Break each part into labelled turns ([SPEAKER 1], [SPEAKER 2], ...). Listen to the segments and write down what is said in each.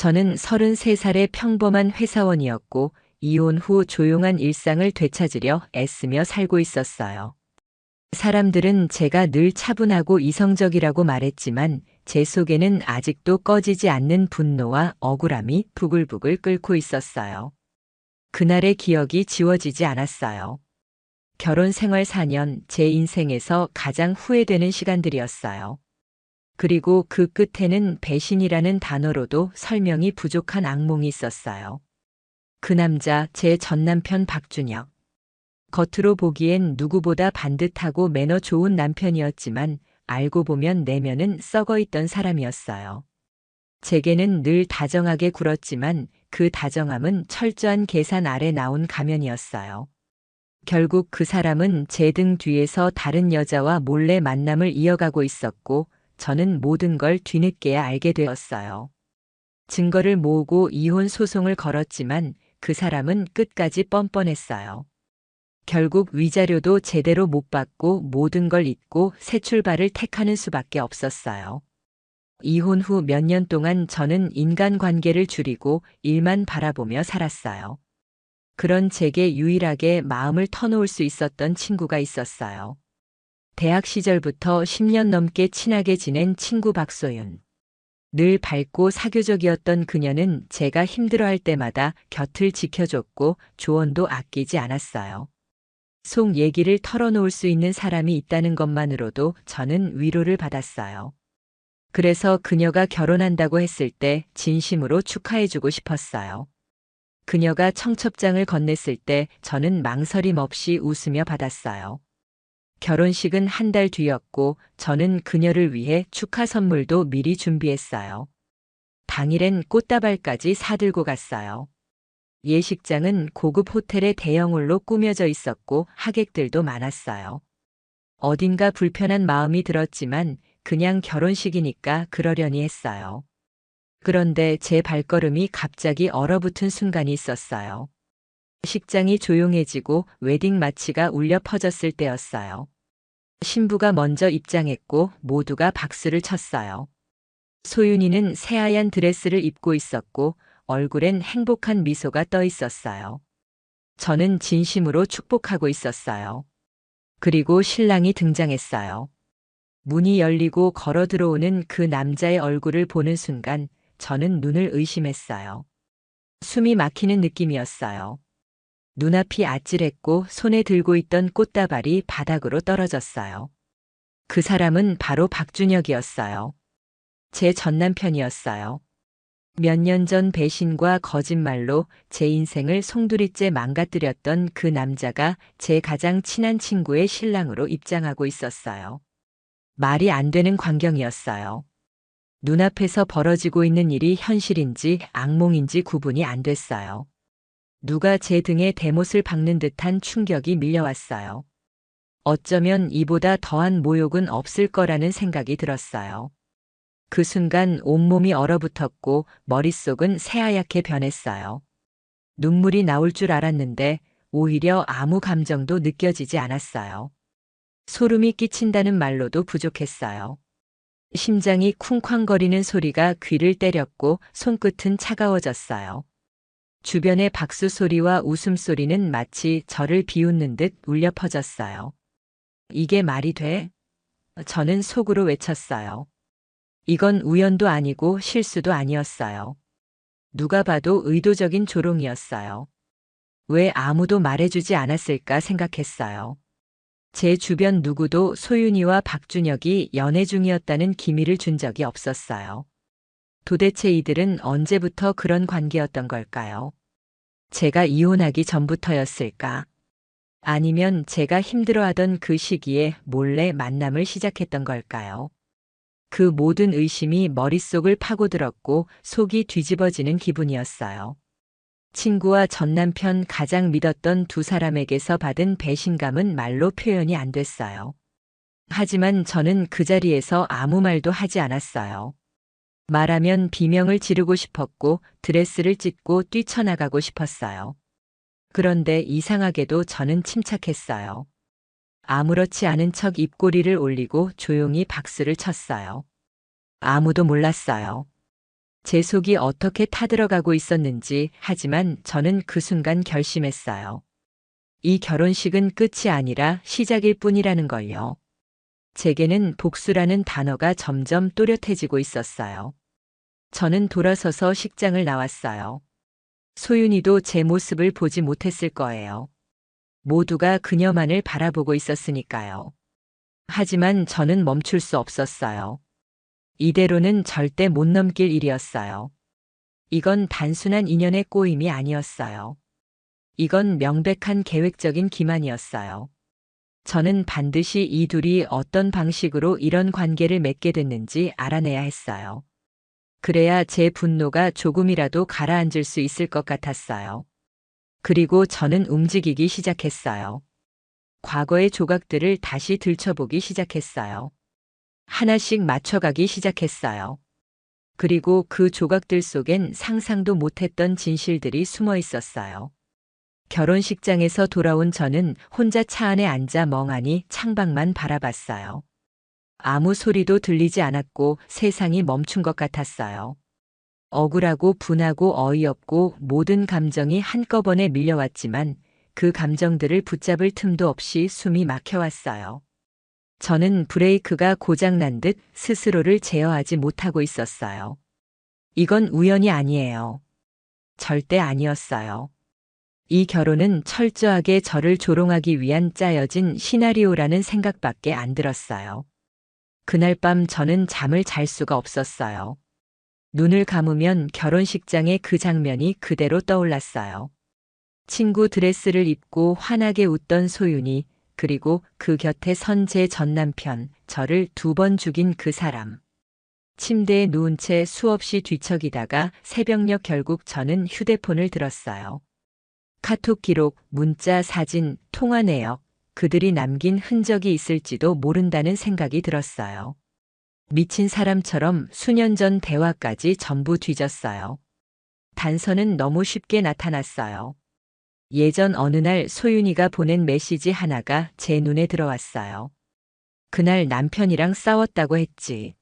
[SPEAKER 1] 저는 33살의 평범한 회사원이었고 이혼 후 조용한 일상을 되찾으려 애쓰며 살고 있었어요. 사람들은 제가 늘 차분하고 이성적이라고 말했지만 제 속에는 아직도 꺼지지 않는 분노와 억울함이 부글부글 끓고 있었어요. 그날의 기억이 지워지지 않았어요. 결혼 생활 4년, 제 인생에서 가장 후회되는 시간들이었어요. 그리고 그 끝에는 배신이라는 단어로도 설명이 부족한 악몽이 있었어요. 그 남자, 제 전남편 박준혁. 겉으로 보기엔 누구보다 반듯하고 매너 좋은 남편이었지만 알고 보면 내면은 썩어 있던 사람이었어요. 제게는 늘 다정하게 굴었지만 그 다정함은 철저한 계산 아래 나온 가면이었어요. 결국 그 사람은 제 등 뒤에서 다른 여자와 몰래 만남을 이어가고 있었고 저는 모든 걸 뒤늦게야 알게 되었어요. 증거를 모으고 이혼 소송을 걸었지만 그 사람은 끝까지 뻔뻔했어요. 결국 위자료도 제대로 못 받고 모든 걸 잊고 새 출발을 택하는 수밖에 없었어요. 이혼 후 몇 년 동안 저는 인간관계를 줄이고 일만 바라보며 살았어요. 그런 제게 유일하게 마음을 터놓을 수 있었던 친구가 있었어요. 대학 시절부터 10년 넘게 친하게 지낸 친구 박소윤. 늘 밝고 사교적이었던 그녀는 제가 힘들어할 때마다 곁을 지켜줬고 조언도 아끼지 않았어요. 속 얘기를 털어놓을 수 있는 사람이 있다는 것만으로도 저는 위로를 받았어요. 그래서 그녀가 결혼한다고 했을 때 진심으로 축하해주고 싶었어요. 그녀가 청첩장을 건넸을 때 저는 망설임 없이 웃으며 받았어요. 결혼식은 한 달 뒤였고 저는 그녀를 위해 축하 선물도 미리 준비했어요. 당일엔 꽃다발까지 사들고 갔어요. 예식장은 고급 호텔의 대형홀로 꾸며져 있었고 하객들도 많았어요. 어딘가 불편한 마음이 들었지만 그냥 결혼식이니까 그러려니 했어요. 그런데 제 발걸음이 갑자기 얼어붙은 순간이 있었어요. 식장이 조용해지고 웨딩 마치가 울려 퍼졌을 때였어요. 신부가 먼저 입장했고 모두가 박수를 쳤어요. 소윤이는 새하얀 드레스를 입고 있었고 얼굴엔 행복한 미소가 떠 있었어요. 저는 진심으로 축복하고 있었어요. 그리고 신랑이 등장했어요. 문이 열리고 걸어 들어오는 그 남자의 얼굴을 보는 순간 저는 눈을 의심했어요. 숨이 막히는 느낌이었어요. 눈앞이 아찔했고 손에 들고 있던 꽃다발이 바닥으로 떨어졌어요. 그 사람은 바로 박준혁이었어요. 제 전남편이었어요. 몇 년 전 배신과 거짓말로 제 인생을 송두리째 망가뜨렸던 그 남자가 제 가장 친한 친구의 신랑으로 입장하고 있었어요. 말이 안 되는 광경이었어요. 눈앞에서 벌어지고 있는 일이 현실인지 악몽인지 구분이 안 됐어요. 누가 제 등에 대못을 박는 듯한 충격이 밀려왔어요. 어쩌면 이보다 더한 모욕은 없을 거라는 생각이 들었어요. 그 순간 온몸이 얼어붙었고 머릿속은 새하얗게 변했어요. 눈물이 나올 줄 알았는데 오히려 아무 감정도 느껴지지 않았어요. 소름이 끼친다는 말로도 부족했어요. 심장이 쿵쾅거리는 소리가 귀를 때렸고 손끝은 차가워졌어요. 주변의 박수 소리와 웃음소리는 마치 저를 비웃는 듯 울려 퍼졌어요. 이게 말이 돼? 저는 속으로 외쳤어요. 이건 우연도 아니고 실수도 아니었어요. 누가 봐도 의도적인 조롱이었어요. 왜 아무도 말해주지 않았을까 생각했어요. 제 주변 누구도 소윤이와 박준혁이 연애 중이었다는 기미를 준 적이 없었어요. 도대체 이들은 언제부터 그런 관계였던 걸까요? 제가 이혼하기 전부터였을까? 아니면 제가 힘들어하던 그 시기에 몰래 만남을 시작했던 걸까요? 그 모든 의심이 머릿속을 파고들었고 속이 뒤집어지는 기분이었어요. 친구와 전남편 가장 믿었던 두 사람에게서 받은 배신감은 말로 표현이 안 됐어요. 하지만 저는 그 자리에서 아무 말도 하지 않았어요. 말하면 비명을 지르고 싶었고 드레스를 찢고 뛰쳐나가고 싶었어요. 그런데 이상하게도 저는 침착했어요. 아무렇지 않은 척 입꼬리를 올리고 조용히 박수를 쳤어요. 아무도 몰랐어요. 제 속이 어떻게 타들어가고 있었는지 하지만 저는 그 순간 결심했어요. 이 결혼식은 끝이 아니라 시작일 뿐이라는 걸요. 제게는 복수라는 단어가 점점 또렷해지고 있었어요. 저는 돌아서서 식장을 나왔어요. 소윤이도 제 모습을 보지 못했을 거예요. 모두가 그녀만을 바라보고 있었으니까요. 하지만 저는 멈출 수 없었어요. 이대로는 절대 못 넘길 일이었어요. 이건 단순한 인연의 꼬임이 아니었어요. 이건 명백한 계획적인 기만이었어요. 저는 반드시 이 둘이 어떤 방식으로 이런 관계를 맺게 됐는지 알아내야 했어요. 그래야 제 분노가 조금이라도 가라앉을 수 있을 것 같았어요. 그리고 저는 움직이기 시작했어요. 과거의 조각들을 다시 들춰보기 시작했어요. 하나씩 맞춰가기 시작했어요. 그리고 그 조각들 속엔 상상도 못했던 진실들이 숨어 있었어요. 결혼식장에서 돌아온 저는 혼자 차 안에 앉아 멍하니 창밖만 바라봤어요. 아무 소리도 들리지 않았고 세상이 멈춘 것 같았어요. 억울하고 분하고 어이없고 모든 감정이 한꺼번에 밀려왔지만 그 감정들을 붙잡을 틈도 없이 숨이 막혀왔어요. 저는 브레이크가 고장난 듯 스스로를 제어하지 못하고 있었어요. 이건 우연이 아니에요. 절대 아니었어요. 이 결혼은 철저하게 저를 조롱하기 위한 짜여진 시나리오라는 생각밖에 안 들었어요. 그날 밤 저는 잠을 잘 수가 없었어요. 눈을 감으면 결혼식장의 그 장면이 그대로 떠올랐어요. 친구 드레스를 입고 환하게 웃던 소윤이, 그리고 그 곁에 선 제 전 남편, 저를 2번 죽인 그 사람. 침대에 누운 채 수없이 뒤척이다가 새벽녘 결국 저는 휴대폰을 들었어요. 카톡 기록, 문자, 사진, 통화 내역, 그들이 남긴 흔적이 있을지도 모른다는 생각이 들었어요. 미친 사람처럼 수년 전 대화까지 전부 뒤졌어요. 단서는 너무 쉽게 나타났어요. 예전 어느 날 소윤이가 보낸 메시지 하나가 제 눈에 들어왔어요. 그날 남편이랑 싸웠다고 했지.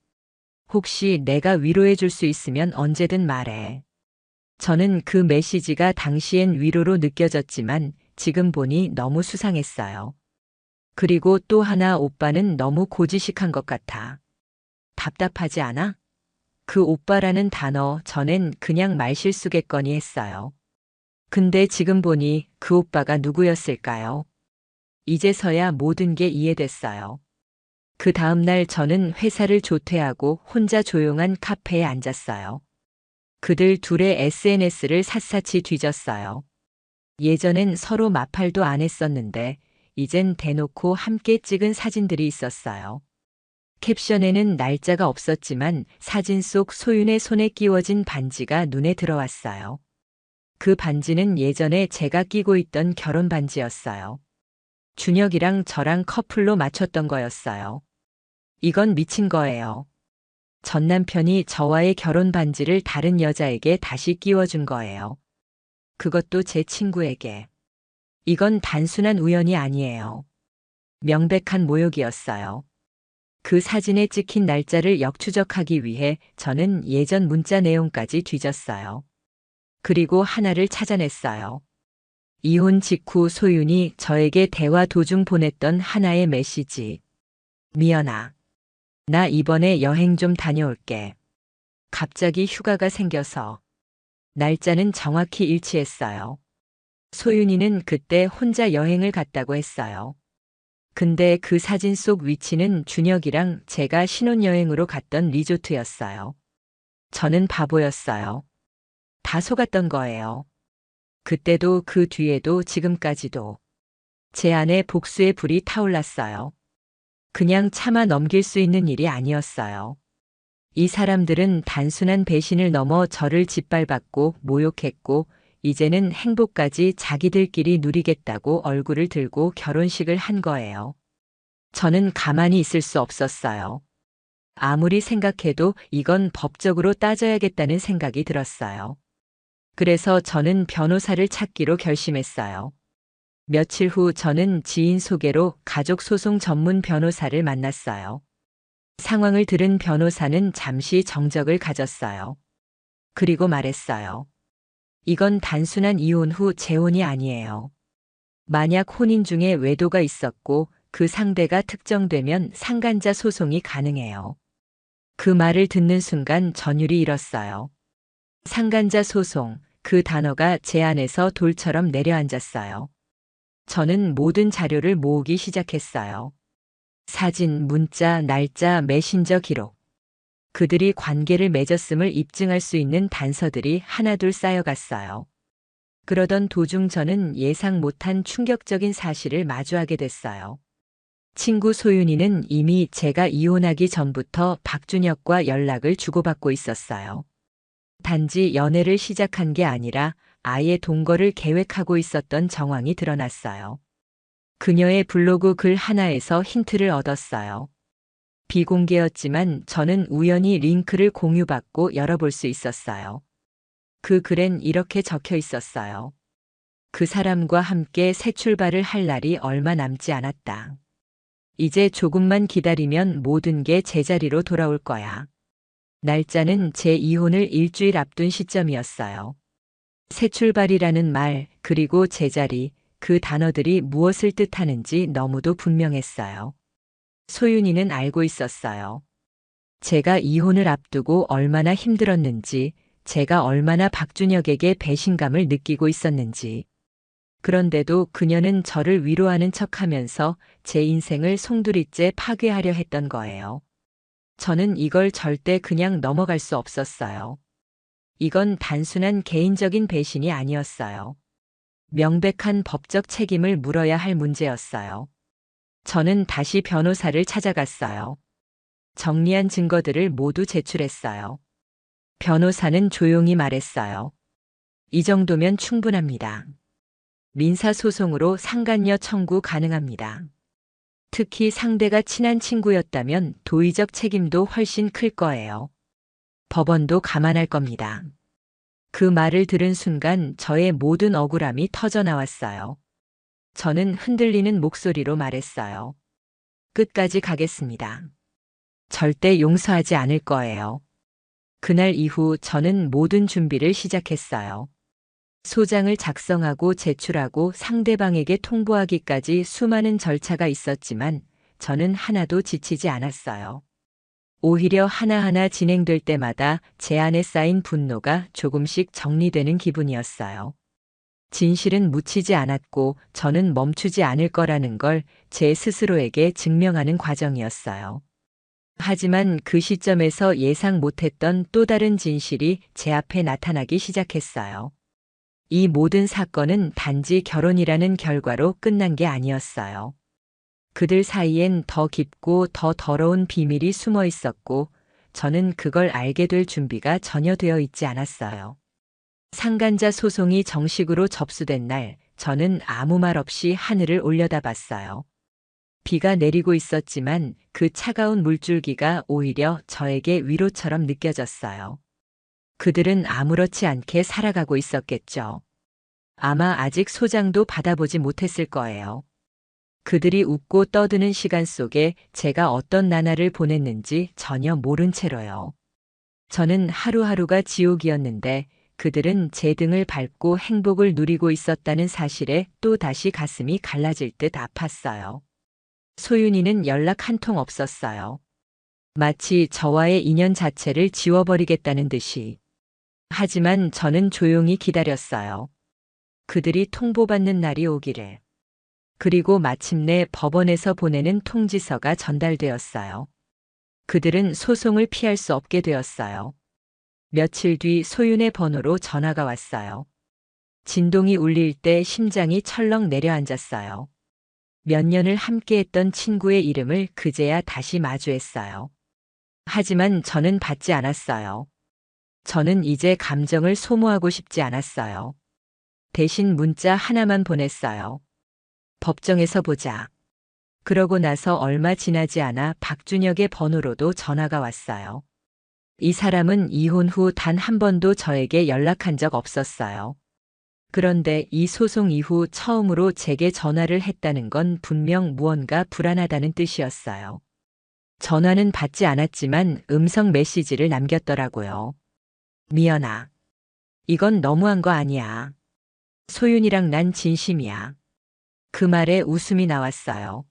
[SPEAKER 1] 혹시 내가 위로해 줄 수 있으면 언제든 말해. 저는 그 메시지가 당시엔 위로로 느껴졌지만 지금 보니 너무 수상했어요. 그리고 또 하나, 오빠는 너무 고지식한 것 같아. 답답하지 않아? 그 오빠라는 단어 전엔 그냥 말실수겠거니 했어요. 근데 지금 보니 그 오빠가 누구였을까요? 이제서야 모든 게 이해됐어요. 그 다음 날 저는 회사를 조퇴하고 혼자 조용한 카페에 앉았어요. 그들 둘의 SNS를 샅샅이 뒤졌어요. 예전엔 서로 마팔도 안 했었는데 이젠 대놓고 함께 찍은 사진들이 있었어요. 캡션에는 날짜가 없었지만 사진 속 소윤의 손에 끼워진 반지가 눈에 들어왔어요. 그 반지는 예전에 제가 끼고 있던 결혼 반지였어요. 준혁이랑 저랑 커플로 맞췄던 거였어요. 이건 미친 거예요. 전 남편이 저와의 결혼 반지를 다른 여자에게 다시 끼워준 거예요. 그것도 제 친구에게. 이건 단순한 우연이 아니에요. 명백한 모욕이었어요. 그 사진에 찍힌 날짜를 역추적하기 위해 저는 예전 문자 내용까지 뒤졌어요. 그리고 하나를 찾아냈어요. 이혼 직후 소윤이 저에게 대화 도중 보냈던 하나의 메시지. 미연아. 나 이번에 여행 좀 다녀올게. 갑자기 휴가가 생겨서. 날짜는 정확히 일치했어요. 소윤이는 그때 혼자 여행을 갔다고 했어요. 근데 그 사진 속 위치는 준혁이랑 제가 신혼여행으로 갔던 리조트였어요. 저는 바보였어요. 다 속았던 거예요. 그때도 그 뒤에도 지금까지도. 제 안에 복수의 불이 타올랐어요. 그냥 참아 넘길 수 있는 일이 아니었어요. 이 사람들은 단순한 배신을 넘어 저를 짓밟았고 모욕했고 이제는 행복까지 자기들끼리 누리겠다고 얼굴을 들고 결혼식을 한 거예요. 저는 가만히 있을 수 없었어요. 아무리 생각해도 이건 법적으로 따져야겠다는 생각이 들었어요. 그래서 저는 변호사를 찾기로 결심했어요. 며칠 후 저는 지인 소개로 가족소송 전문 변호사를 만났어요. 상황을 들은 변호사는 잠시 정적을 가졌어요. 그리고 말했어요. 이건 단순한 이혼 후 재혼이 아니에요. 만약 혼인 중에 외도가 있었고 그 상대가 특정되면 상간자 소송이 가능해요. 그 말을 듣는 순간 전율이 일었어요. 상간자 소송, 그 단어가 제 안에서 돌처럼 내려앉았어요. 저는 모든 자료를 모으기 시작했어요. 사진, 문자, 날짜, 메신저 기록. 그들이 관계를 맺었음을 입증할 수 있는 단서들이 하나둘 쌓여갔어요. 그러던 도중 저는 예상 못한 충격적인 사실을 마주하게 됐어요. 친구 소윤이는 이미 제가 이혼하기 전부터 박준혁과 연락을 주고받고 있었어요. 단지 연애를 시작한 게 아니라 아예 동거를 계획하고 있었던 정황이 드러났어요. 그녀의 블로그 글 하나에서 힌트를 얻었어요. 비공개였지만 저는 우연히 링크를 공유받고 열어볼 수 있었어요. 그 글엔 이렇게 적혀 있었어요. 그 사람과 함께 새 출발을 할 날이 얼마 남지 않았다. 이제 조금만 기다리면 모든 게 제자리로 돌아올 거야. 날짜는 제 이혼을 일주일 앞둔 시점이었어요. 새 출발이라는 말, 그리고 제자리, 그 단어들이 무엇을 뜻하는지 너무도 분명했어요. 소윤이는 알고 있었어요. 제가 이혼을 앞두고 얼마나 힘들었는지, 제가 얼마나 박준혁에게 배신감을 느끼고 있었는지. 그런데도 그녀는 저를 위로하는 척하면서 제 인생을 송두리째 파괴하려 했던 거예요. 저는 이걸 절대 그냥 넘어갈 수 없었어요. 이건 단순한 개인적인 배신이 아니었어요. 명백한 법적 책임을 물어야 할 문제였어요. 저는 다시 변호사를 찾아갔어요. 정리한 증거들을 모두 제출했어요. 변호사는 조용히 말했어요. 이 정도면 충분합니다. 민사소송으로 상간녀 청구 가능합니다. 특히 상대가 친한 친구였다면 도의적 책임도 훨씬 클 거예요. 법원도 감안할 겁니다. 그 말을 들은 순간 저의 모든 억울함이 터져 나왔어요. 저는 흔들리는 목소리로 말했어요. 끝까지 가겠습니다. 절대 용서하지 않을 거예요. 그날 이후 저는 모든 준비를 시작했어요. 소장을 작성하고 제출하고 상대방에게 통보하기까지 수많은 절차가 있었지만 저는 하나도 지치지 않았어요. 오히려 하나하나 진행될 때마다 제 안에 쌓인 분노가 조금씩 정리되는 기분이었어요. 진실은 묻히지 않았고 저는 멈추지 않을 거라는 걸 제 스스로에게 증명하는 과정이었어요. 하지만 그 시점에서 예상 못했던 또 다른 진실이 제 앞에 나타나기 시작했어요. 이 모든 사건은 단지 결혼이라는 결과로 끝난 게 아니었어요. 그들 사이엔 더 깊고 더 더러운 비밀이 숨어 있었고 저는 그걸 알게 될 준비가 전혀 되어 있지 않았어요. 상간자 소송이 정식으로 접수된 날 저는 아무 말 없이 하늘을 올려다봤어요. 비가 내리고 있었지만 그 차가운 물줄기가 오히려 저에게 위로처럼 느껴졌어요. 그들은 아무렇지 않게 살아가고 있었겠죠. 아마 아직 소장도 받아보지 못했을 거예요. 그들이 웃고 떠드는 시간 속에 제가 어떤 나날을 보냈는지 전혀 모른 채로요. 저는 하루하루가 지옥이었는데 그들은 제 등을 밟고 행복을 누리고 있었다는 사실에 또 다시 가슴이 갈라질 듯 아팠어요. 소윤이는 연락 한 통 없었어요. 마치 저와의 인연 자체를 지워버리겠다는 듯이. 하지만 저는 조용히 기다렸어요. 그들이 통보받는 날이 오기를. 그리고 마침내 법원에서 보내는 통지서가 전달되었어요. 그들은 소송을 피할 수 없게 되었어요. 며칠 뒤 소윤의 번호로 전화가 왔어요. 진동이 울릴 때 심장이 철렁 내려앉았어요. 몇 년을 함께했던 친구의 이름을 그제야 다시 마주했어요. 하지만 저는 받지 않았어요. 저는 이제 감정을 소모하고 싶지 않았어요. 대신 문자 하나만 보냈어요. 법정에서 보자. 그러고 나서 얼마 지나지 않아 박준혁의 번호로도 전화가 왔어요. 이 사람은 이혼 후 단 한 번도 저에게 연락한 적 없었어요. 그런데 이 소송 이후 처음으로 제게 전화를 했다는 건 분명 무언가 불안하다는 뜻이었어요. 전화는 받지 않았지만 음성 메시지를 남겼더라고요. 미연아. 이건 너무한 거 아니야. 소윤이랑 난 진심이야. 그 말에 웃음이 나왔어요.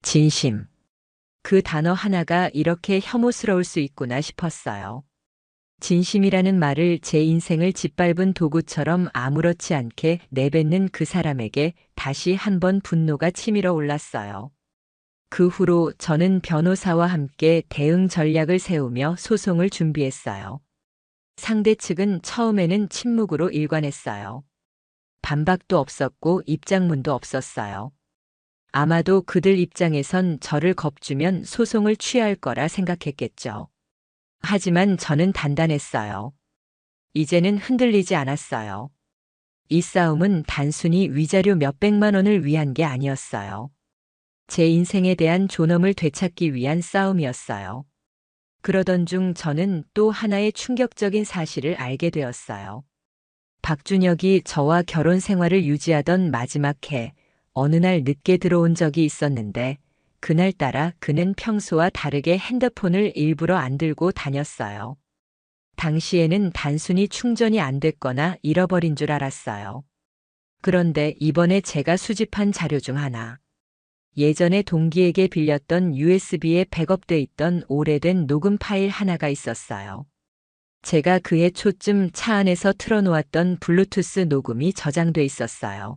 [SPEAKER 1] 진심. 그 단어 하나가 이렇게 혐오스러울 수 있구나 싶었어요. 진심이라는 말을 제 인생을 짓밟은 도구처럼 아무렇지 않게 내뱉는 그 사람에게 다시 한번 분노가 치밀어 올랐어요. 그 후로 저는 변호사와 함께 대응 전략을 세우며 소송을 준비했어요. 상대 측은 처음에는 침묵으로 일관했어요. 반박도 없었고 입장문도 없었어요. 아마도 그들 입장에선 저를 겁주면 소송을 취할 거라 생각했겠죠. 하지만 저는 단단했어요. 이제는 흔들리지 않았어요. 이 싸움은 단순히 위자료 몇백만 원을 위한 게 아니었어요. 제 인생에 대한 존엄을 되찾기 위한 싸움이었어요. 그러던 중 저는 또 하나의 충격적인 사실을 알게 되었어요. 박준혁이 저와 결혼 생활을 유지하던 마지막 해, 어느 날 늦게 들어온 적이 있었는데, 그날따라 그는 평소와 다르게 핸드폰을 일부러 안 들고 다녔어요. 당시에는 단순히 충전이 안 됐거나 잃어버린 줄 알았어요. 그런데 이번에 제가 수집한 자료 중 하나. 예전에 동기에게 빌렸던 USB에 백업돼 있던 오래된 녹음 파일 하나가 있었어요. 제가 그해 초쯤 차 안에서 틀어놓았던 블루투스 녹음이 저장돼 있었어요.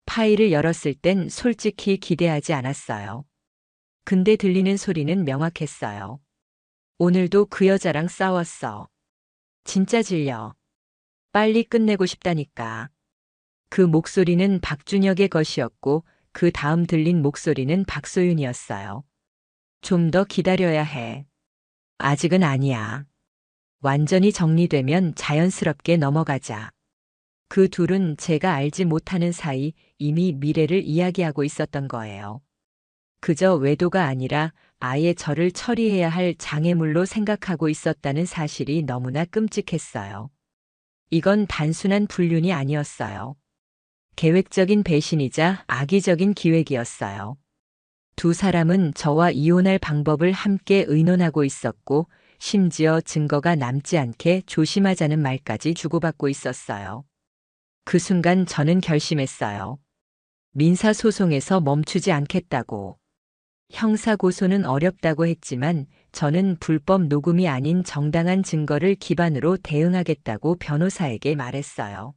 [SPEAKER 1] 파일을 열었을 땐 솔직히 기대하지 않았어요. 근데 들리는 소리는 명확했어요. 오늘도 그 여자랑 싸웠어. 진짜 질려. 빨리 끝내고 싶다니까. 그 목소리는 박준혁의 것이었고 그 다음 들린 목소리는 박소윤이었어요. 좀 더 기다려야 해. 아직은 아니야. 완전히 정리되면 자연스럽게 넘어가자. 그 둘은 제가 알지 못하는 사이 이미 미래를 이야기하고 있었던 거예요. 그저 외도가 아니라 아예 저를 처리해야 할 장애물로 생각하고 있었다는 사실이 너무나 끔찍했어요. 이건 단순한 불륜이 아니었어요. 계획적인 배신이자 악의적인 기획이었어요. 두 사람은 저와 이혼할 방법을 함께 의논하고 있었고, 심지어 증거가 남지 않게 조심하자는 말까지 주고받고 있었어요. 그 순간 저는 결심했어요. 민사소송에서 멈추지 않겠다고. 형사고소는 어렵다고 했지만 저는 불법 녹음이 아닌 정당한 증거를 기반으로 대응하겠다고 변호사에게 말했어요.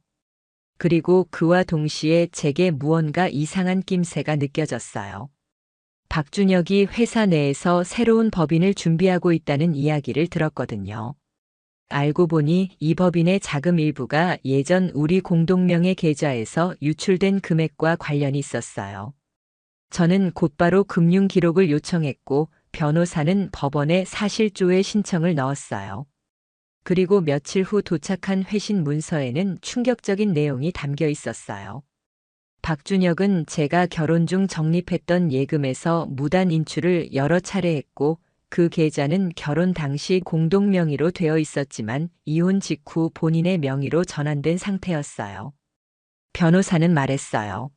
[SPEAKER 1] 그리고 그와 동시에 제게 무언가 이상한 낌새가 느껴졌어요. 박준혁이 회사 내에서 새로운 법인을 준비하고 있다는 이야기를 들었거든요. 알고 보니 이 법인의 자금 일부가 예전 우리 공동명의 계좌에서 유출된 금액과 관련이 있었어요. 저는 곧바로 금융 기록을 요청했고 변호사는 법원에 사실조회 신청을 넣었어요. 그리고 며칠 후 도착한 회신 문서에는 충격적인 내용이 담겨 있었어요. 박준혁은 제가 결혼 중 적립했던 예금에서 무단 인출을 여러 차례 했고 그 계좌는 결혼 당시 공동 명의로 되어 있었지만 이혼 직후 본인의 명의로 전환된 상태였어요. 변호사는 말했어요.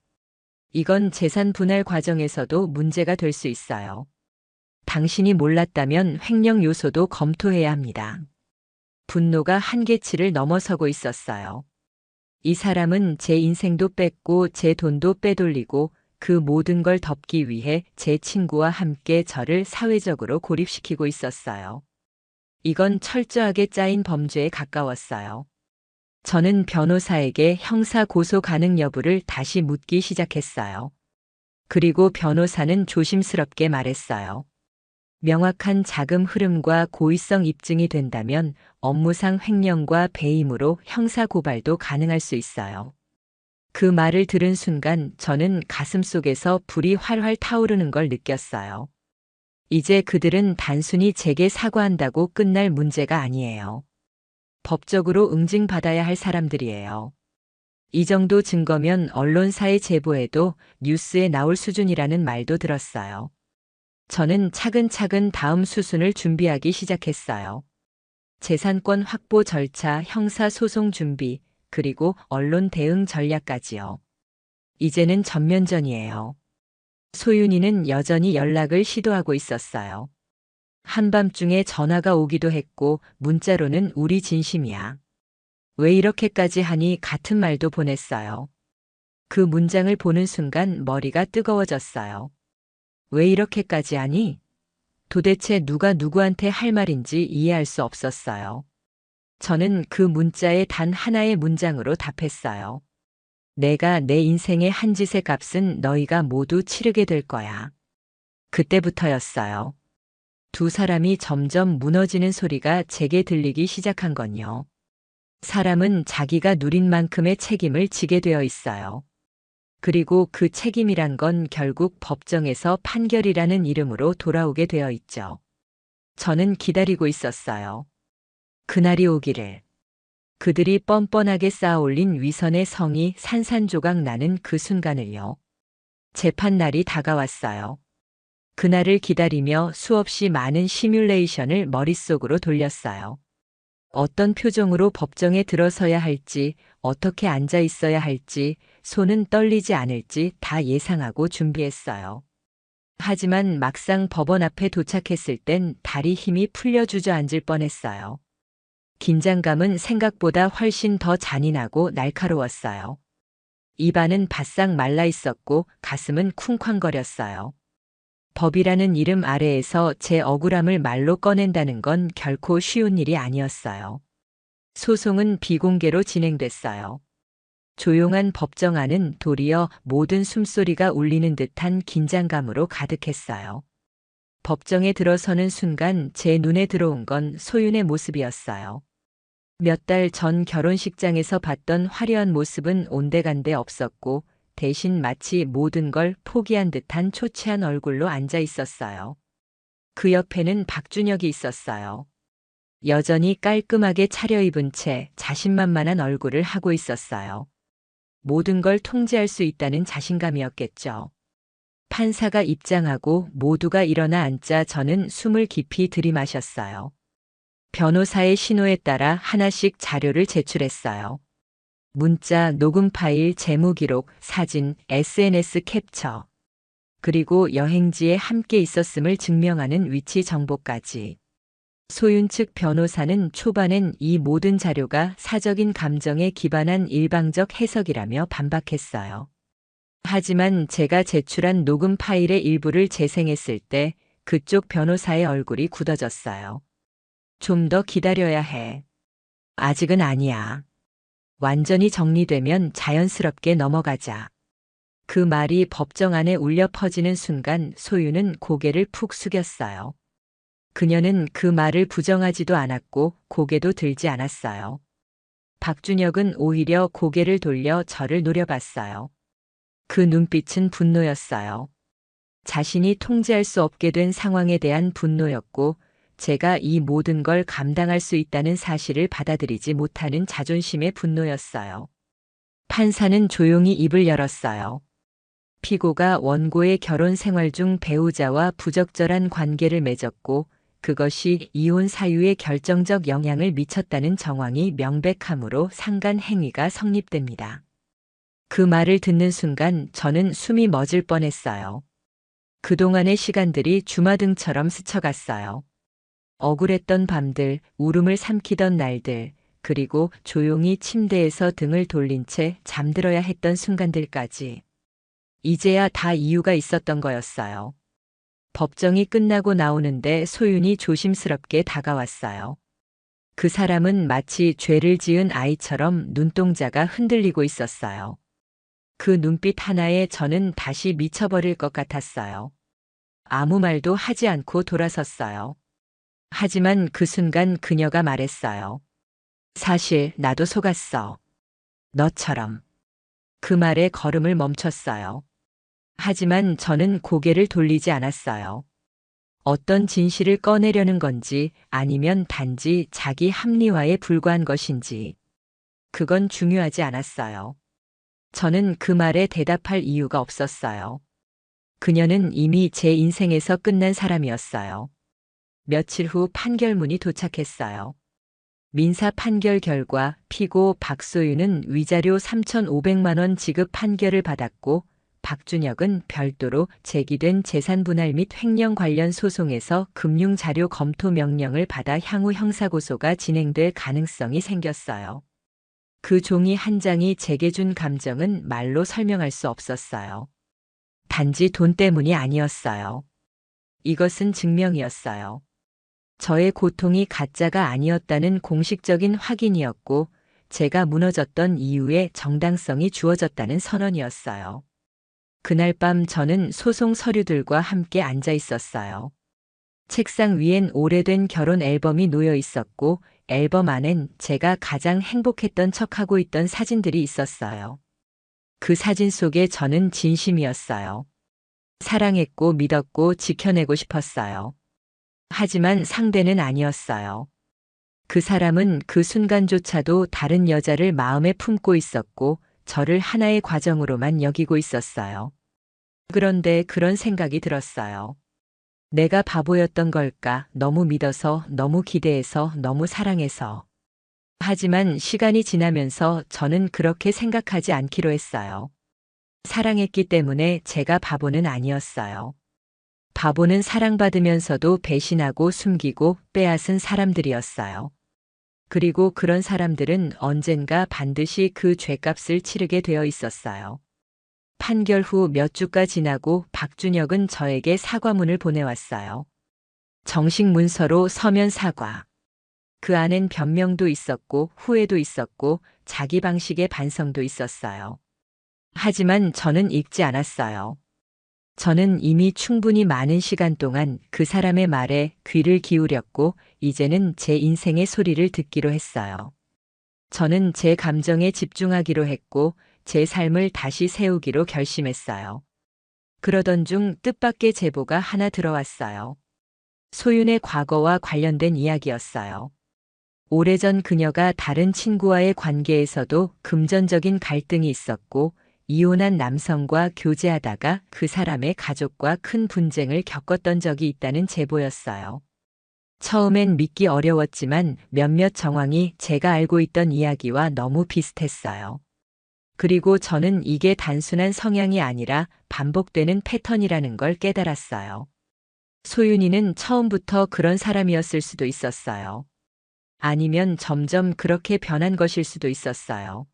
[SPEAKER 1] 이건 재산 분할 과정에서도 문제가 될 수 있어요. 당신이 몰랐다면 횡령 요소도 검토해야 합니다. 분노가 한계치를 넘어서고 있었어요. 이 사람은 제 인생도 뺏고 제 돈도 빼돌리고 그 모든 걸 덮기 위해 제 친구와 함께 저를 사회적으로 고립시키고 있었어요. 이건 철저하게 짜인 범죄에 가까웠어요. 저는 변호사에게 형사 고소 가능 여부를 다시 묻기 시작했어요. 그리고 변호사는 조심스럽게 말했어요. 명확한 자금 흐름과 고의성 입증이 된다면 업무상 횡령과 배임으로 형사 고발도 가능할 수 있어요. 그 말을 들은 순간 저는 가슴속에서 불이 활활 타오르는 걸 느꼈어요. 이제 그들은 단순히 제게 사과한다고 끝날 문제가 아니에요. 법적으로 응징받아야 할 사람들이에요. 이 정도 증거면 언론사에 제보해도 뉴스에 나올 수준이라는 말도 들었어요. 저는 차근차근 다음 수순을 준비하기 시작했어요. 재산권 확보 절차, 형사소송 준비, 그리고 언론 대응 전략까지요. 이제는 전면전이에요. 소윤이는 여전히 연락을 시도하고 있었어요. 한밤중에 전화가 오기도 했고 문자로는 우리 진심이야. 왜 이렇게까지 하니 같은 말도 보냈어요. 그 문장을 보는 순간 머리가 뜨거워졌어요. 왜 이렇게까지 하니? 도대체 누가 누구한테 할 말인지 이해할 수 없었어요. 저는 그 문자에 단 하나의 문장으로 답했어요. 내가 내 인생의 한 짓의 값은 너희가 모두 치르게 될 거야. 그때부터였어요. 두 사람이 점점 무너지는 소리가 제게 들리기 시작한 건요. 사람은 자기가 누린 만큼의 책임을 지게 되어 있어요. 그리고 그 책임이란 건 결국 법정에서 판결이라는 이름으로 돌아오게 되어 있죠. 저는 기다리고 있었어요. 그날이 오기를. 그들이 뻔뻔하게 쌓아올린 위선의 성이 산산조각 나는 그 순간을요. 재판 날이 다가왔어요. 그날을 기다리며 수없이 많은 시뮬레이션을 머릿속으로 돌렸어요. 어떤 표정으로 법정에 들어서야 할지, 어떻게 앉아 있어야 할지, 손은 떨리지 않을지 다 예상하고 준비했어요. 하지만 막상 법원 앞에 도착했을 땐 다리 힘이 풀려 주저앉을 뻔했어요. 긴장감은 생각보다 훨씬 더 잔인하고 날카로웠어요. 입안은 바싹 말라 있었고 가슴은 쿵쾅거렸어요. 법이라는 이름 아래에서 제 억울함을 말로 꺼낸다는 건 결코 쉬운 일이 아니었어요. 소송은 비공개로 진행됐어요. 조용한 법정 안은 도리어 모든 숨소리가 울리는 듯한 긴장감으로 가득했어요. 법정에 들어서는 순간 제 눈에 들어온 건 소윤의 모습이었어요. 몇 달 전 결혼식장에서 봤던 화려한 모습은 온데간데 없었고 대신 마치 모든 걸 포기한 듯한 초췌한 얼굴로 앉아 있었어요. 그 옆에는 박준혁이 있었어요. 여전히 깔끔하게 차려입은 채 자신만만한 얼굴을 하고 있었어요. 모든 걸 통제할 수 있다는 자신감이었겠죠. 판사가 입장하고 모두가 일어나 앉자 저는 숨을 깊이 들이마셨어요. 변호사의 신호에 따라 하나씩 자료를 제출했어요. 문자, 녹음 파일, 재무 기록, 사진, SNS 캡처. 그리고 여행지에 함께 있었음을 증명하는 위치 정보까지. 소윤 측 변호사는 초반엔 이 모든 자료가 사적인 감정에 기반한 일방적 해석이라며 반박했어요. 하지만 제가 제출한 녹음 파일의 일부를 재생했을 때 그쪽 변호사의 얼굴이 굳어졌어요. 좀 더 기다려야 해. 아직은 아니야. 완전히 정리되면 자연스럽게 넘어가자. 그 말이 법정 안에 울려 퍼지는 순간 소윤은 고개를 푹 숙였어요. 그녀는 그 말을 부정하지도 않았고 고개도 들지 않았어요. 박준혁은 오히려 고개를 돌려 저를 노려봤어요. 그 눈빛은 분노였어요. 자신이 통제할 수 없게 된 상황에 대한 분노였고 제가 이 모든 걸 감당할 수 있다는 사실을 받아들이지 못하는 자존심의 분노였어요. 판사는 조용히 입을 열었어요. 피고가 원고의 결혼 생활 중 배우자와 부적절한 관계를 맺었고 그것이 이혼 사유에 결정적 영향을 미쳤다는 정황이 명백하므로 상간 행위가 성립됩니다. 그 말을 듣는 순간 저는 숨이 멎을 뻔했어요. 그동안의 시간들이 주마등처럼 스쳐갔어요. 억울했던 밤들, 울음을 삼키던 날들, 그리고 조용히 침대에서 등을 돌린 채 잠들어야 했던 순간들까지. 이제야 다 이유가 있었던 거였어요. 법정이 끝나고 나오는데 소윤이 조심스럽게 다가왔어요. 그 사람은 마치 죄를 지은 아이처럼 눈동자가 흔들리고 있었어요. 그 눈빛 하나에 저는 다시 미쳐버릴 것 같았어요. 아무 말도 하지 않고 돌아섰어요. 하지만 그 순간 그녀가 말했어요. 사실 나도 속았어. 너처럼. 그 말에 걸음을 멈췄어요. 하지만 저는 고개를 돌리지 않았어요. 어떤 진실을 꺼내려는 건지 아니면 단지 자기 합리화에 불과한 것인지. 그건 중요하지 않았어요. 저는 그 말에 대답할 이유가 없었어요. 그녀는 이미 제 인생에서 끝난 사람이었어요. 며칠 후 판결문이 도착했어요. 민사 판결 결과 피고 박소윤은 위자료 3,500만 원 지급 판결을 받았고 박준혁은 별도로 제기된 재산분할 및 횡령 관련 소송에서 금융자료 검토 명령을 받아 향후 형사고소가 진행될 가능성이 생겼어요. 그 종이 한 장이 제게 준 감정은 말로 설명할 수 없었어요. 단지 돈 때문이 아니었어요. 이것은 증명이었어요. 저의 고통이 가짜가 아니었다는 공식적인 확인이었고, 제가 무너졌던 이유에 정당성이 주어졌다는 선언이었어요. 그날 밤 저는 소송 서류들과 함께 앉아 있었어요. 책상 위엔 오래된 결혼 앨범이 놓여 있었고, 앨범 안엔 제가 가장 행복했던 척하고 있던 사진들이 있었어요. 그 사진 속에 저는 진심이었어요. 사랑했고 믿었고 지켜내고 싶었어요. 하지만 상대는 아니었어요. 그 사람은 그 순간조차도 다른 여자를 마음에 품고 있었고, 저를 하나의 과정으로만 여기고 있었어요. 그런데 그런 생각이 들었어요. 내가 바보였던 걸까? 너무 믿어서, 너무 기대해서, 너무 사랑해서. 하지만 시간이 지나면서 저는 그렇게 생각하지 않기로 했어요. 사랑했기 때문에 제가 바보는 아니었어요. 바보는 사랑받으면서도 배신하고 숨기고 빼앗은 사람들이었어요. 그리고 그런 사람들은 언젠가 반드시 그 죗값을 치르게 되어 있었어요. 판결 후 몇 주가 지나고 박준혁은 저에게 사과문을 보내왔어요. 정식 문서로 서면 사과. 그 안엔 변명도 있었고 후회도 있었고 자기 방식의 반성도 있었어요. 하지만 저는 읽지 않았어요. 저는 이미 충분히 많은 시간 동안 그 사람의 말에 귀를 기울였고 이제는 제 인생의 소리를 듣기로 했어요. 저는 제 감정에 집중하기로 했고 제 삶을 다시 세우기로 결심했어요. 그러던 중 뜻밖의 제보가 하나 들어왔어요. 소윤의 과거와 관련된 이야기였어요. 오래전 그녀가 다른 친구와의 관계에서도 금전적인 갈등이 있었고 이혼한 남성과 교제하다가 그 사람의 가족과 큰 분쟁을 겪었던 적이 있다는 제보였어요. 처음엔 믿기 어려웠지만 몇몇 정황이 제가 알고 있던 이야기와 너무 비슷했어요. 그리고 저는 이게 단순한 성향이 아니라 반복되는 패턴이라는 걸 깨달았어요. 소윤이는 처음부터 그런 사람이었을 수도 있었어요. 아니면 점점 그렇게 변한 것일 수도 있었어요.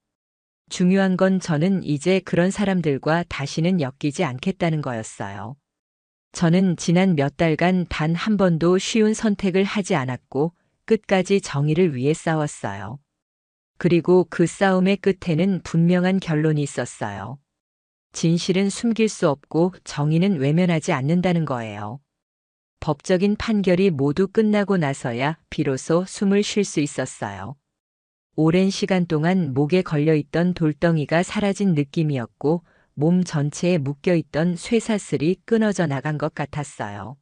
[SPEAKER 1] 중요한 건 저는 이제 그런 사람들과 다시는 엮이지 않겠다는 거였어요. 저는 지난 몇 달간 단 한 번도 쉬운 선택을 하지 않았고 끝까지 정의를 위해 싸웠어요. 그리고 그 싸움의 끝에는 분명한 결론이 있었어요. 진실은 숨길 수 없고 정의는 외면하지 않는다는 거예요. 법적인 판결이 모두 끝나고 나서야 비로소 숨을 쉴 수 있었어요. 오랜 시간 동안 목에 걸려있던 돌덩이가 사라진 느낌이었고 몸 전체에 묶여있던 쇠사슬이 끊어져 나간 것 같았어요.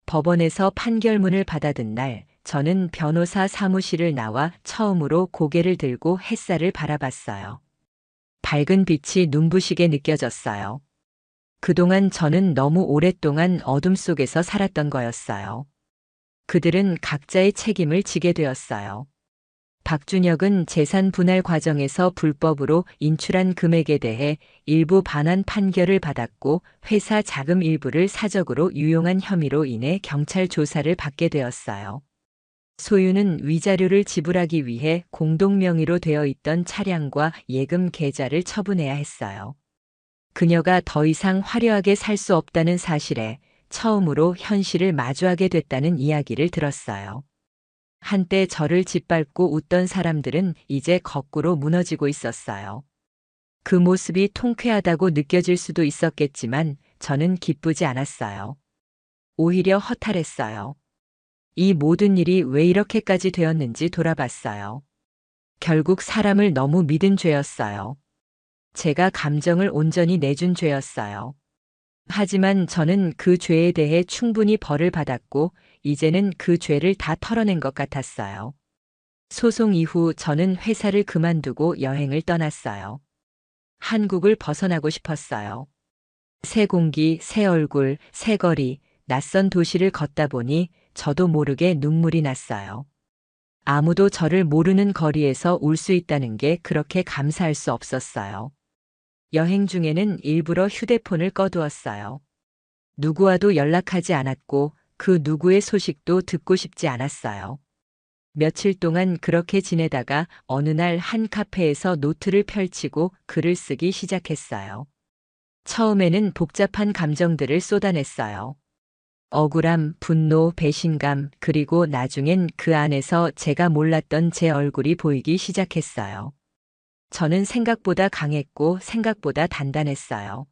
[SPEAKER 1] 법원에서 판결문을 받아든 날, 저는 변호사 사무실을 나와 처음으로 고개를 들고 햇살을 바라봤어요. 밝은 빛이 눈부시게 느껴졌어요. 그동안 저는 너무 오랫동안 어둠 속에서 살았던 거였어요. 그들은 각자의 책임을 지게 되었어요. 박준혁은 재산 분할 과정에서 불법으로 인출한 금액에 대해 일부 반환 판결을 받았고 회사 자금 일부를 사적으로 유용한 혐의로 인해 경찰 조사를 받게 되었어요. 소유는 위자료를 지불하기 위해 공동 명의로 되어 있던 차량과 예금 계좌를 처분해야 했어요. 그녀가 더 이상 화려하게 살 수 없다는 사실에 처음으로 현실을 마주하게 됐다는 이야기를 들었어요. 한때 저를 짓밟고 웃던 사람들은 이제 거꾸로 무너지고 있었어요. 그 모습이 통쾌하다고 느껴질 수도 있었겠지만 저는 기쁘지 않았어요. 오히려 허탈했어요. 이 모든 일이 왜 이렇게까지 되었는지 돌아봤어요. 결국 사람을 너무 믿은 죄였어요. 제가 감정을 온전히 내준 죄였어요. 하지만 저는 그 죄에 대해 충분히 벌을 받았고 이제는 그 죄를 다 털어낸 것 같았어요. 소송 이후 저는 회사를 그만두고 여행을 떠났어요. 한국을 벗어나고 싶었어요. 새 공기, 새 얼굴, 새 거리, 낯선 도시를 걷다 보니 저도 모르게 눈물이 났어요. 아무도 저를 모르는 거리에서 울 수 있다는 게 그렇게 감사할 수 없었어요. 여행 중에는 일부러 휴대폰을 꺼두었어요. 누구와도 연락하지 않았고 그 누구의 소식도 듣고 싶지 않았어요. 며칠 동안 그렇게 지내다가 어느 날 한 카페에서 노트를 펼치고 글을 쓰기 시작했어요. 처음에는 복잡한 감정들을 쏟아냈어요. 억울함, 분노, 배신감, 그리고 나중엔 그 안에서 제가 몰랐던 제 얼굴이 보이기 시작했어요. 저는 생각보다 강했고 생각보다 단단했어요.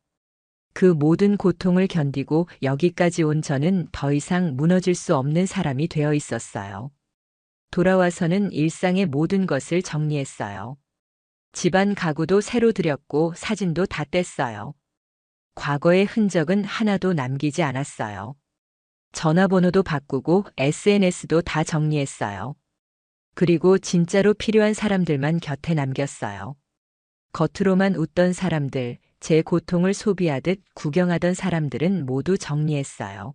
[SPEAKER 1] 그 모든 고통을 견디고 여기까지 온 저는 더 이상 무너질 수 없는 사람이 되어 있었어요. 돌아와서는 일상의 모든 것을 정리했어요. 집안 가구도 새로 들였고 사진도 다 뗐어요. 과거의 흔적은 하나도 남기지 않았어요. 전화번호도 바꾸고 SNS도 다 정리했어요. 그리고 진짜로 필요한 사람들만 곁에 남겼어요. 겉으로만 웃던 사람들, 제 고통을 소비하듯 구경하던 사람들은 모두 정리했어요.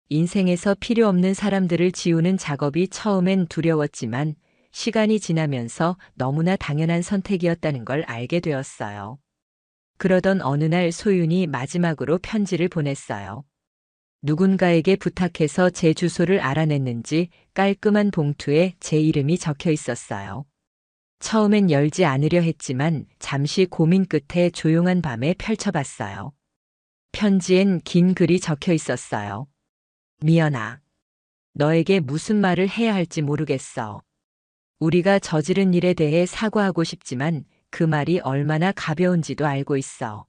[SPEAKER 1] 인생에서 필요 없는 사람들을 지우는 작업이 처음엔 두려웠지만 시간이 지나면서 너무나 당연한 선택이었다는 걸 알게 되었어요. 그러던 어느 날 소윤이 마지막으로 편지를 보냈어요. 누군가에게 부탁해서 제 주소를 알아냈는지 깔끔한 봉투에 제 이름이 적혀 있었어요. 처음엔 열지 않으려 했지만 잠시 고민 끝에 조용한 밤에 펼쳐봤어요. 편지엔 긴 글이 적혀 있었어요. 미연아. 너에게 무슨 말을 해야 할지 모르겠어. 우리가 저지른 일에 대해 사과하고 싶지만 그 말이 얼마나 가벼운지도 알고 있어.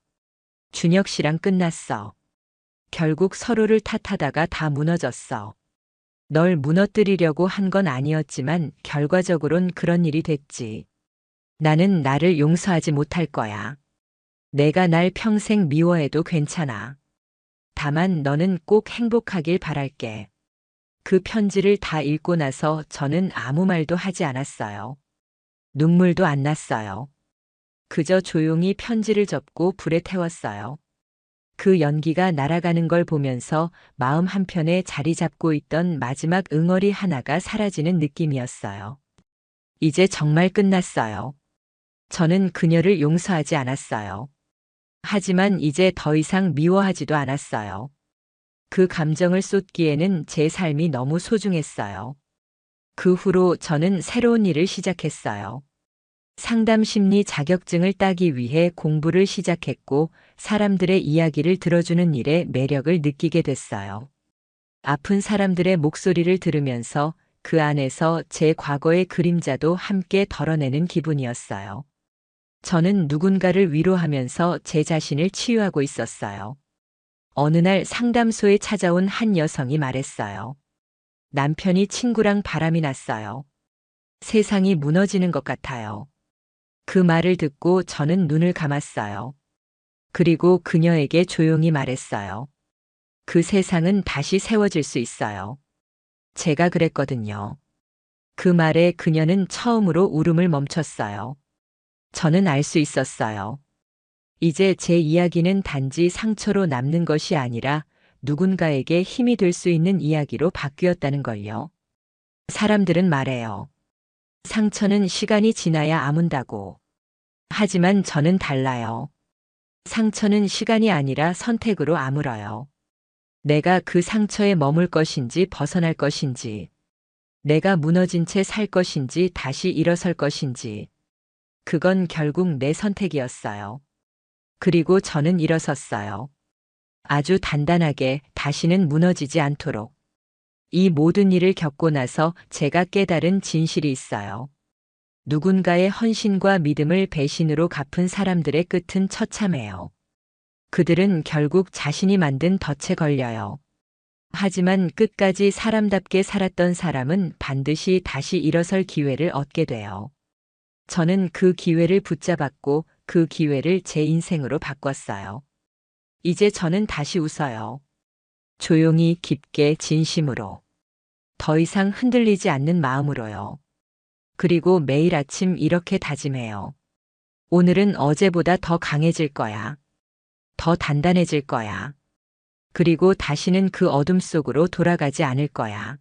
[SPEAKER 1] 준혁 씨랑 끝났어. 결국 서로를 탓하다가 다 무너졌어. 널 무너뜨리려고 한 건 아니었지만 결과적으론 그런 일이 됐지. 나는 나를 용서하지 못할 거야. 내가 날 평생 미워해도 괜찮아. 다만 너는 꼭 행복하길 바랄게. 그 편지를 다 읽고 나서 저는 아무 말도 하지 않았어요. 눈물도 안 났어요. 그저 조용히 편지를 접고 불에 태웠어요. 그 연기가 날아가는 걸 보면서 마음 한편에 자리 잡고 있던 마지막 응어리 하나가 사라지는 느낌이었어요. 이제 정말 끝났어요. 저는 그녀를 용서하지 않았어요. 하지만 이제 더 이상 미워하지도 않았어요. 그 감정을 쏟기에는 제 삶이 너무 소중했어요. 그 후로 저는 새로운 일을 시작했어요. 상담 심리 자격증을 따기 위해 공부를 시작했고 사람들의 이야기를 들어주는 일에 매력을 느끼게 됐어요. 아픈 사람들의 목소리를 들으면서 그 안에서 제 과거의 그림자도 함께 덜어내는 기분이었어요. 저는 누군가를 위로하면서 제 자신을 치유하고 있었어요. 어느 날 상담소에 찾아온 한 여성이 말했어요. 남편이 친구랑 바람이 났어요. 세상이 무너지는 것 같아요. 그 말을 듣고 저는 눈을 감았어요. 그리고 그녀에게 조용히 말했어요. 그 세상은 다시 세워질 수 있어요. 제가 그랬거든요. 그 말에 그녀는 처음으로 울음을 멈췄어요. 저는 알 수 있었어요. 이제 제 이야기는 단지 상처로 남는 것이 아니라 누군가에게 힘이 될 수 있는 이야기로 바뀌었다는 걸요. 사람들은 말해요. 상처는 시간이 지나야 아문다고. 하지만 저는 달라요. 상처는 시간이 아니라 선택으로 아물어요. 내가 그 상처에 머물 것인지 벗어날 것인지, 내가 무너진 채 살 것인지 다시 일어설 것인지, 그건 결국 내 선택이었어요. 그리고 저는 일어섰어요. 아주 단단하게 다시는 무너지지 않도록. 이 모든 일을 겪고 나서 제가 깨달은 진실이 있어요. 누군가의 헌신과 믿음을 배신으로 갚은 사람들의 끝은 처참해요. 그들은 결국 자신이 만든 덫에 걸려요. 하지만 끝까지 사람답게 살았던 사람은 반드시 다시 일어설 기회를 얻게 돼요. 저는 그 기회를 붙잡았고 그 기회를 제 인생으로 바꿨어요. 이제 저는 다시 웃어요. 조용히 깊게 진심으로. 더 이상 흔들리지 않는 마음으로요. 그리고 매일 아침 이렇게 다짐해요. 오늘은 어제보다 더 강해질 거야. 더 단단해질 거야. 그리고 다시는 그 어둠 속으로 돌아가지 않을 거야.